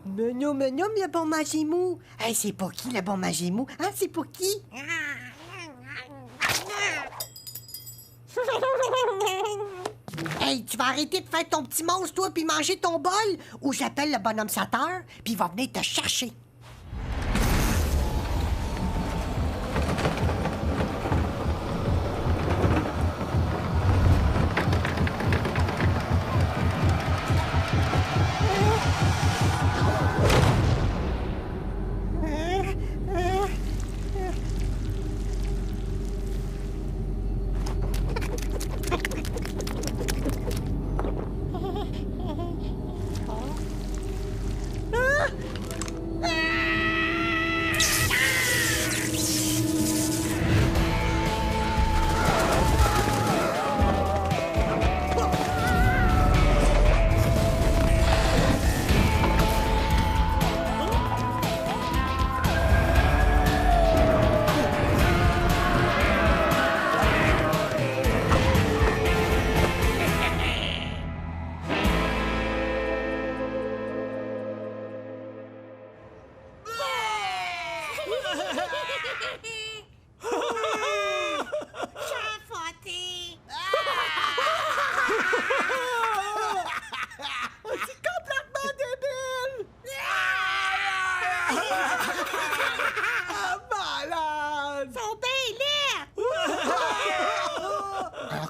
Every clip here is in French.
Mignon, le bon Magimou. Hey, c'est pour qui, le bon Magimou? Hein, c'est pour qui? Hey, tu vas arrêter de faire ton petit monstre, toi, puis manger ton bol? Ou j'appelle le bonhomme Sateur, puis il va venir te chercher.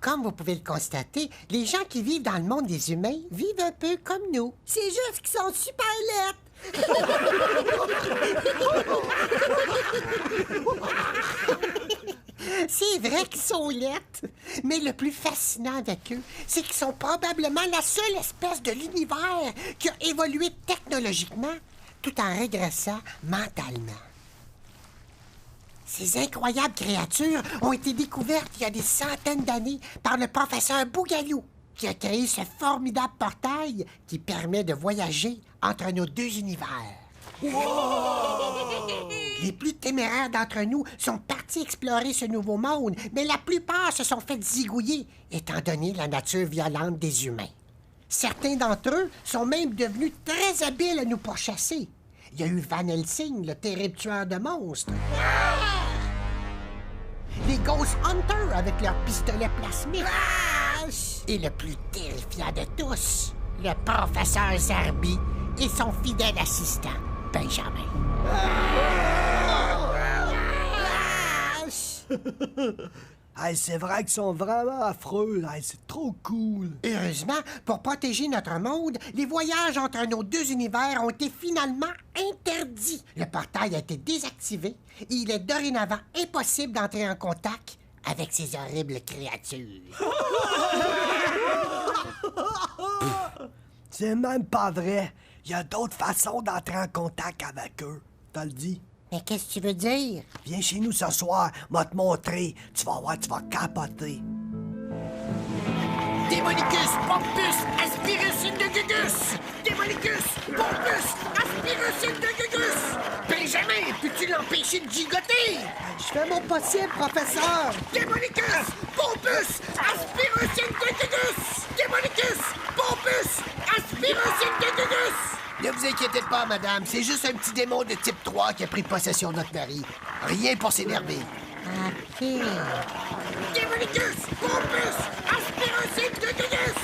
Comme vous pouvez le constater, les gens qui vivent dans le monde des humains vivent un peu comme nous. C'est juste qu'ils sont super laids. C'est vrai qu'ils sont laids, mais le plus fascinant avec eux, c'est qu'ils sont probablement la seule espèce de l'univers qui a évolué technologiquement tout en régressant mentalement. Ces incroyables créatures ont été découvertes il y a des centaines d'années par le professeur Bougalou, qui a créé ce formidable portail qui permet de voyager entre nos deux univers. Wow! Les plus téméraires d'entre nous sont partis explorer ce nouveau monde, mais la plupart se sont fait zigouiller, étant donné la nature violente des humains. Certains d'entre eux sont même devenus très habiles à nous pourchasser. Il y a eu Van Helsing, le terrible tueur de monstres. Les Ghost Hunters avec leurs pistolets plasmiques. Et le plus terrifiant de tous, le professeur Zarbi et son fidèle assistant, Benjamin. Hey, c'est vrai qu'ils sont vraiment affreux. Hey, c'est trop cool. Heureusement, pour protéger notre monde, les voyages entre nos deux univers ont été finalement interdits. Le portail a été désactivé et il est dorénavant impossible d'entrer en contact avec ces horribles créatures. C'est même pas vrai. Il y a d'autres façons d'entrer en contact avec eux. T'as le dit? Mais qu'est-ce que tu veux dire? Viens chez nous ce soir, m'a te montrer. Tu vas voir, tu vas capoter. Démonicus, Pompus, Aspirus Indegugus! Démonicus, Pompus, Aspirus Indegugus! Benjamin, peux-tu l'empêcher de gigoter? Je fais mon possible, professeur! Démonicus, Pompus, Aspirus Indegugus! Démonicus, Pompus, Aspirus Indegugus! Ne vous inquiétez pas, madame. C'est juste un petit démon de type 3 qui a pris possession de notre mari. Rien pour s'énerver. OK. Démonicus, Pompus, Aspirus Indegugus!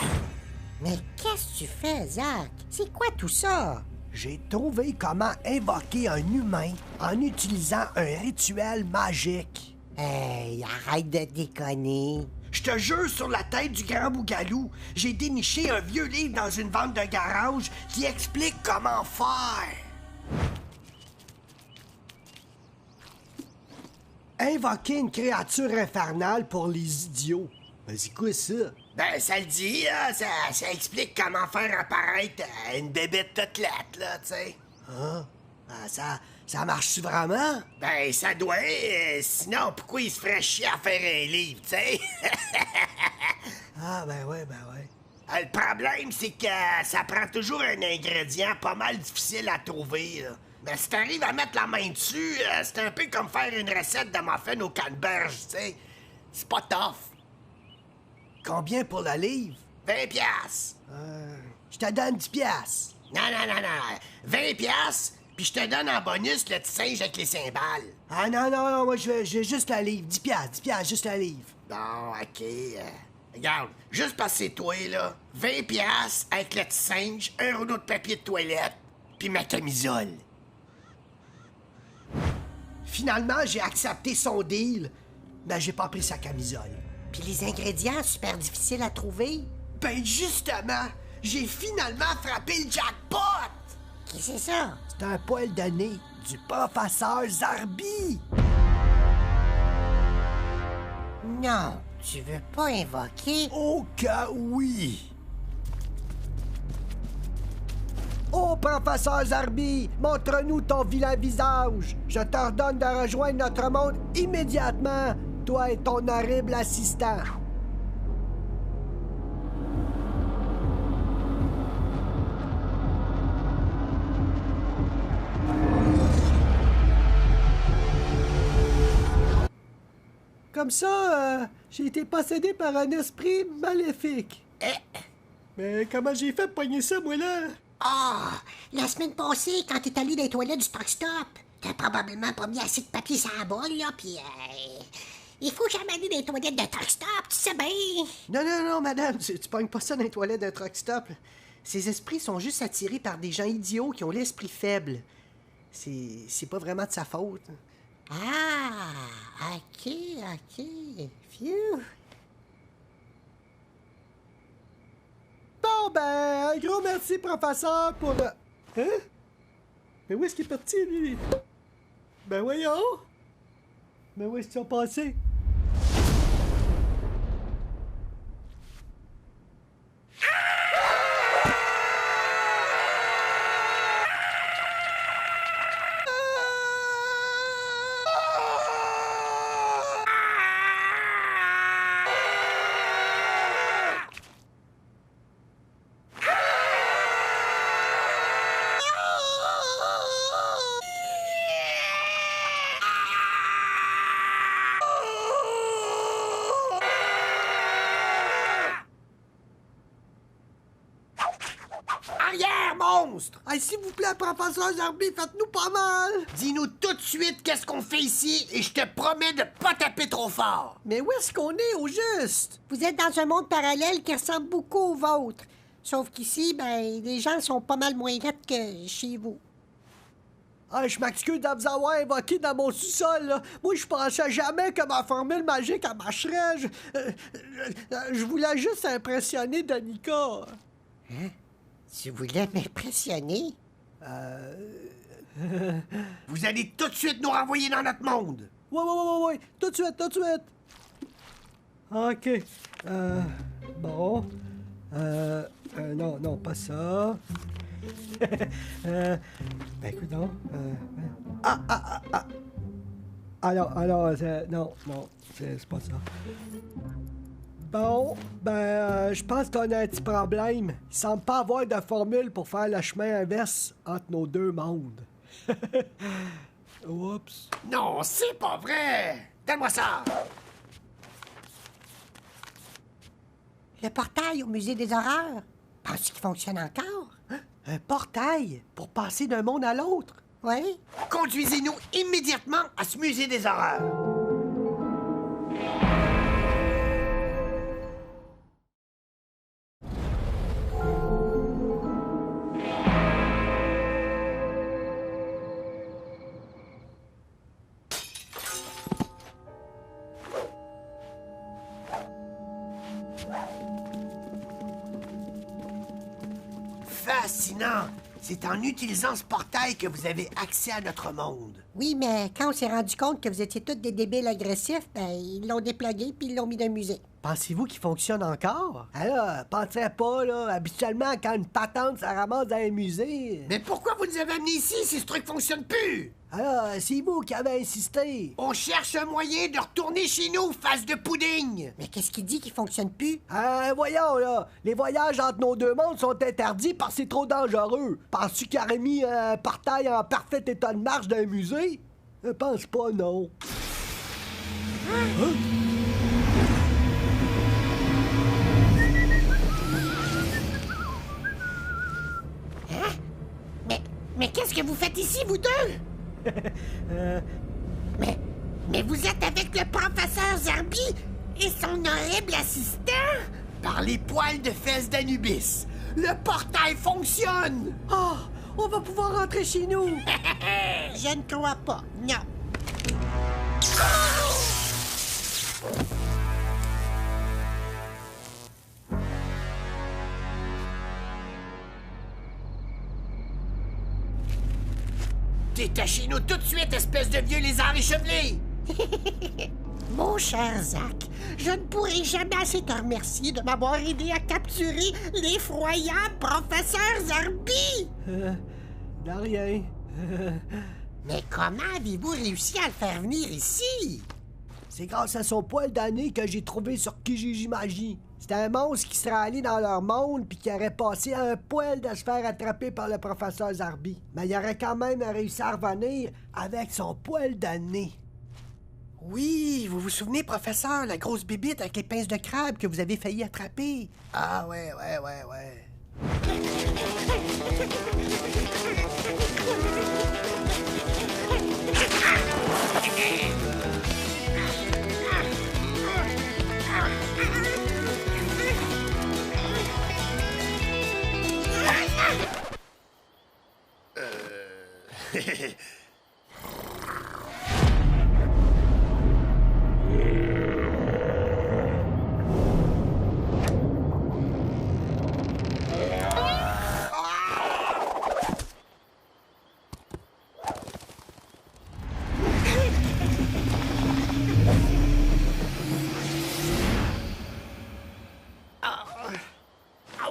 Mais qu'est-ce que tu fais, Zach? C'est quoi tout ça? J'ai trouvé comment invoquer un humain en utilisant un rituel magique. Hey, arrête de déconner. Je te jure sur la tête du grand Bougalou, j'ai déniché un vieux livre dans une vente de garage qui explique comment faire. Invoquer une créature infernale pour les idiots. Ben, c'est quoi ça? Ben, ça le dit, là. Ça explique comment faire apparaître une bébête toute latte, là, tu sais. Ah, ça marche-tu vraiment? Ben, ça doit. Sinon, pourquoi il se ferait chier à faire un livre, tu sais? Ah, ben ouais. Le problème, c'est que ça prend toujours un ingrédient pas mal difficile à trouver, là. Mais si t'arrives à mettre la main dessus, c'est un peu comme faire une recette de muffin au canneberge, tu sais. C'est pas tough. Combien pour le livre? 20 piastres. Je te donne 10 piastres. Non, non, non, non. 20 piastres, puis je te donne en bonus le petit singe avec les cymbales. Ah non, non, non, moi je veux juste le livre. 10 piastres, juste le livre. Bon, OK. Regarde, juste parce que c'est toi, là. 20 piastres avec le petit singe, un rouleau de papier de toilette, puis ma camisole. Finalement, j'ai accepté son deal, mais j'ai pas pris sa camisole. Puis les ingrédients, super difficiles à trouver. Ben justement, j'ai finalement frappé le jackpot! Qui c'est ça? C'est un poil de nez du professeur Zarbi! Non, tu veux pas invoquer? Au cas oui! Oh, professeur Zarbi, montre-nous ton vilain visage. Je t'ordonne de rejoindre notre monde immédiatement, toi et ton horrible assistant. Comme ça, j'ai été possédé par un esprit maléfique. Mais comment j'ai fait pour pogner ça, moi, là? Ah! La semaine passée, quand t'es allé dans les toilettes du truck stop, t'as probablement pas mis assez de papier sur la bolle, là, pis il faut jamais aller dans les toilettes d'un truck stop, tu sais bien! Non, non, non, madame, tu pognes pas ça dans les toilettes d'un truck stop. Ces esprits sont juste attirés par des gens idiots qui ont l'esprit faible. C'est pas vraiment de sa faute. Ah! OK. Phew! Bon, ben, un gros merci, professeur, pour le... Hein? Mais où est-ce qu'il est parti, lui? Ben voyons! Mais où est-ce qu'ils sont passés? Arrière, monstre! Hey, s'il vous plaît, professeur Zarbi, faites-nous pas mal! Dis-nous tout de suite qu'est-ce qu'on fait ici et je te promets de pas taper trop fort. Mais où est-ce qu'on est, au juste? Vous êtes dans un monde parallèle qui ressemble beaucoup au vôtre. Sauf qu'ici, ben, les gens sont pas mal moins gâtes que chez vous. Ah, je m'excuse de vous avoir invoqué dans mon sous-sol, là. Moi, je pensais jamais que ma formule magique, elle marcherait. Je voulais juste impressionner Danica. Hein? Tu voulais m'impressionner? Vous allez tout de suite nous renvoyer dans notre monde. Ouais. Tout de suite. OK. Bon. Non, pas ça. Ben, écoute donc. Alors, non, c'est pas ça. Bon, ben, je pense qu'on a un petit problème. Il semble pas avoir de formule pour faire le chemin inverse entre nos deux mondes. Oups. Non, c'est pas vrai. Donne-moi ça. Le portail au musée des horreurs. Penses-tu qu'il fonctionne encore? Un portail pour passer d'un monde à l'autre? Oui? Conduisez-nous immédiatement à ce musée des horreurs. Fascinant! C'est en utilisant ce portail que vous avez accès à notre monde. Oui, mais quand on s'est rendu compte que vous étiez tous des débiles agressifs, ben, ils l'ont déplugué puis ils l'ont mis dans le musée. Pensez-vous qu'il fonctionne encore? Alors, pensez pas, là. Habituellement, quand une patente se ramasse dans un musée... Mais pourquoi vous nous avez amenés ici si ce truc fonctionne plus? Alors, c'est vous qui avez insisté. On cherche un moyen de retourner chez nous, face de pudding! Mais qu'est-ce qui dit qu'il fonctionne plus? Voyons, là. Les voyages entre nos deux mondes sont interdits parce que c'est trop dangereux. Penses-tu qu'il aurait mis un portail en parfait état de marche dans un musée? Je pense pas, non. Hein? Mais qu'est-ce que vous faites ici, vous deux? Mais vous êtes avec le professeur Zarbi et son horrible assistant? Par les poils de fesses d'Anubis, le portail fonctionne! Ah! On va pouvoir rentrer chez nous! Je ne crois pas, non. T'es chez nous tout de suite, espèce de vieux lézard échevelé! Mon cher Zach, je ne pourrai jamais assez te remercier de m'avoir aidé à capturer l'effroyable professeur Zarbi! De rien. Mais comment avez-vous réussi à le faire venir ici? C'est grâce à son poil d'année que j'ai trouvé sur Kijiji Magie. C'était un monstre qui serait allé dans leur monde puis qui aurait passé un poil de se faire attraper par le professeur Zarbi. Mais il aurait quand même réussi à revenir avec son poil d'année. Oui, vous vous souvenez, professeur, la grosse bébite avec les pinces de crabe que vous avez failli attraper? Ah ouais.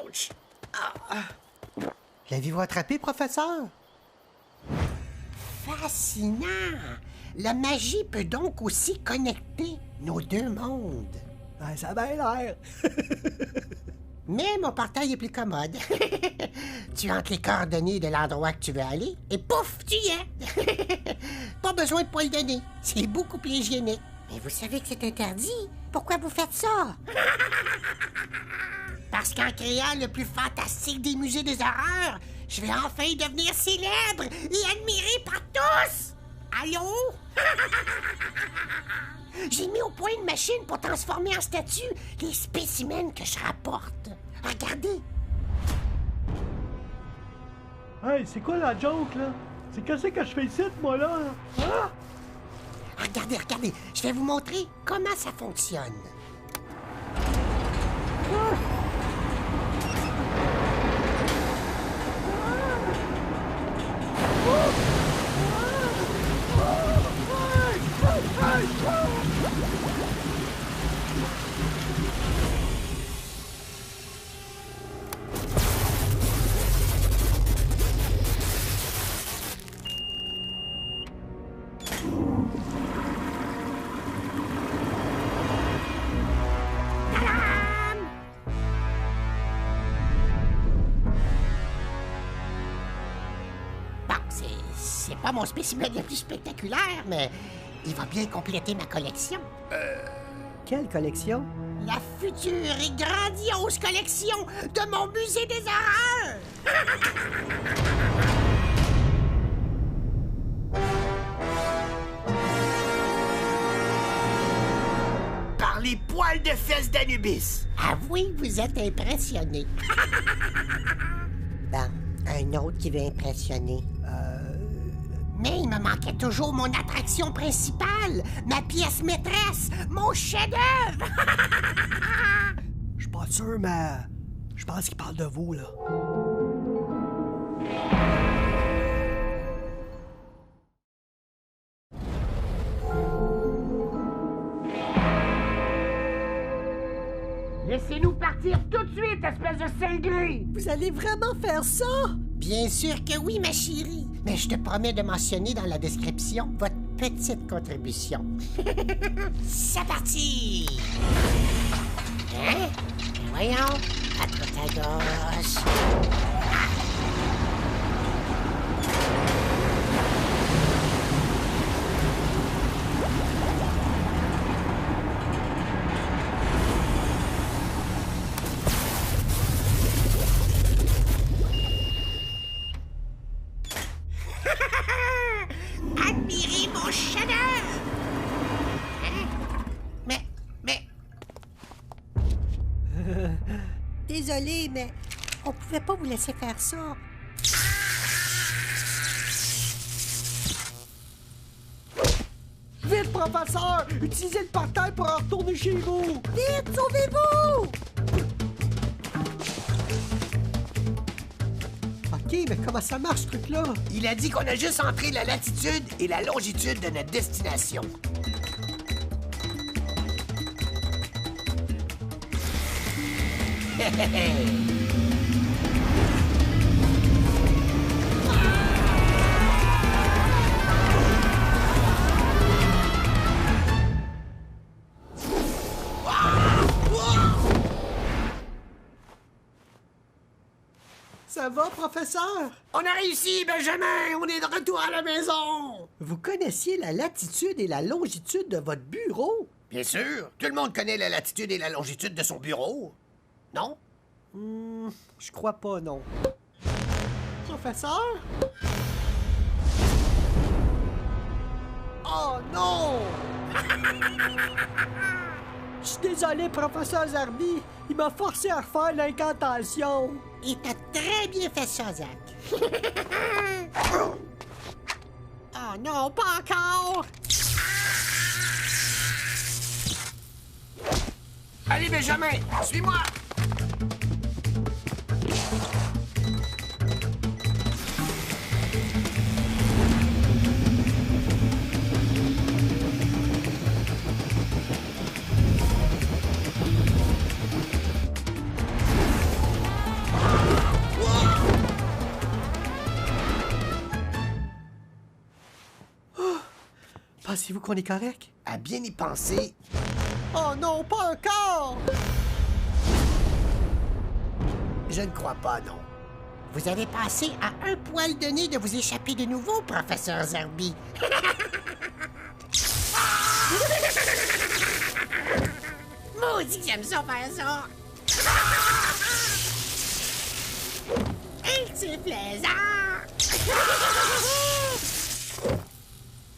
Ouch! L'avez-vous attrapé, professeur? Fascinant! La magie peut donc aussi connecter nos deux mondes. Ben, ça a bien l'air. Mais mon portail est plus commode. Tu entres les coordonnées de l'endroit que tu veux aller et pouf, tu y es. Pas besoin de poils de nez. C'est beaucoup plus hygiénique. Mais vous savez que c'est interdit. Pourquoi vous faites ça? Parce qu'en créant le plus fantastique des musées des horreurs, je vais enfin devenir célèbre et admiré par tous! Allô? J'ai mis au point une machine pour transformer en statue les spécimens que je rapporte. Regardez! Hey, c'est quoi la joke, là? C'est qu'est-ce que je fais ici, moi, là? Hein? Regardez, je vais vous montrer comment ça fonctionne. C'est pas mon spécimen le plus spectaculaire, mais il va bien compléter ma collection. Quelle collection? La future et grandiose collection de mon musée des horreurs! Par les poils de fesses d'Anubis! Avouez que vous êtes impressionné. Bon, un autre qui veut impressionner. Mais il me manquait toujours mon attraction principale, ma pièce maîtresse, mon chef-d'œuvre! Je suis pas sûr, mais je pense qu'il parle de vous, là. Laissez-nous partir tout de suite, espèce de cinglé! Vous allez vraiment faire ça? Bien sûr que oui, ma chérie. Mais je te promets de mentionner dans la description votre petite contribution. C'est parti! Hein? Voyons, à droite à gauche. désolée, mais on pouvait pas vous laisser faire ça. Vite, professeur! Utilisez le portail pour en retourner chez vous! Vite, sauvez-vous! OK, mais comment ça marche, ce truc-là? Il a dit qu'on a juste entré la latitude et la longitude de notre destination. Ça va, professeur? On a réussi, Benjamin! On est de retour à la maison! Vous connaissiez la latitude et la longitude de votre bureau? Bien sûr, tout le monde connaît la latitude et la longitude de son bureau. Non? Je crois pas, non. Professeur? Oh non! Je suis désolé, professeur Zarbi. Il m'a forcé à refaire l'incantation. Et t'as très bien fait ça, Zach. Oh non, pas encore! Allez, Benjamin, suis-moi! Pensez-vous qu'on est correct? À bien y penser, Oh non, pas encore! je ne crois pas, non. Vous avez passé à un poil de nez de vous échapper de nouveau, professeur Zarbi. Maudit que j'aime ça faire ça! Et c'est plaisant!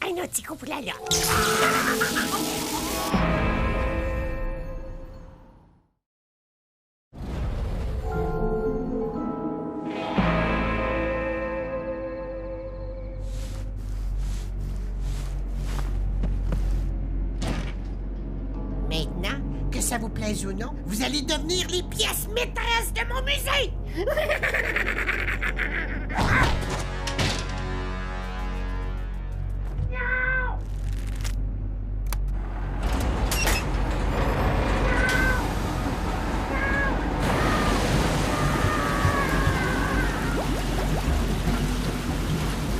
Un petit coup pour la lotte. Maintenant, que ça vous plaise ou non, vous allez devenir les pièces maîtresses de mon musée!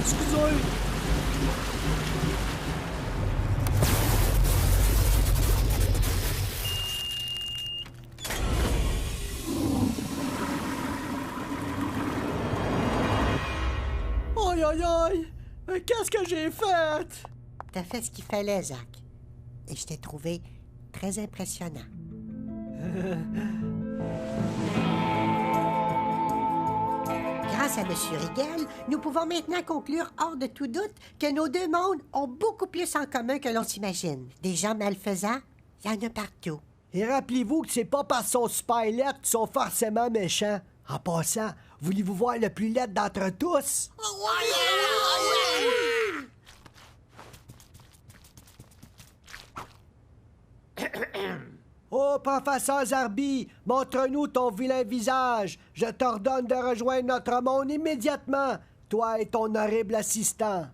Excusez. Aïe, aïe, aïe! Qu'est-ce que j'ai fait? T'as fait ce qu'il fallait, Zach. Et je t'ai trouvé très impressionnant. Grâce à M. Rigel, nous pouvons maintenant conclure hors de tout doute que nos deux mondes ont beaucoup plus en commun que l'on s'imagine. Des gens malfaisants, il y en a partout. Et rappelez-vous que c'est pas parce qu'ils sont super laids qu'ils sont forcément méchants. En passant, voulez-vous voir le plus laid d'entre tous? Oh, professeur Zarbi, montre-nous ton vilain visage. Je t'ordonne de rejoindre notre monde immédiatement, toi et ton horrible assistant.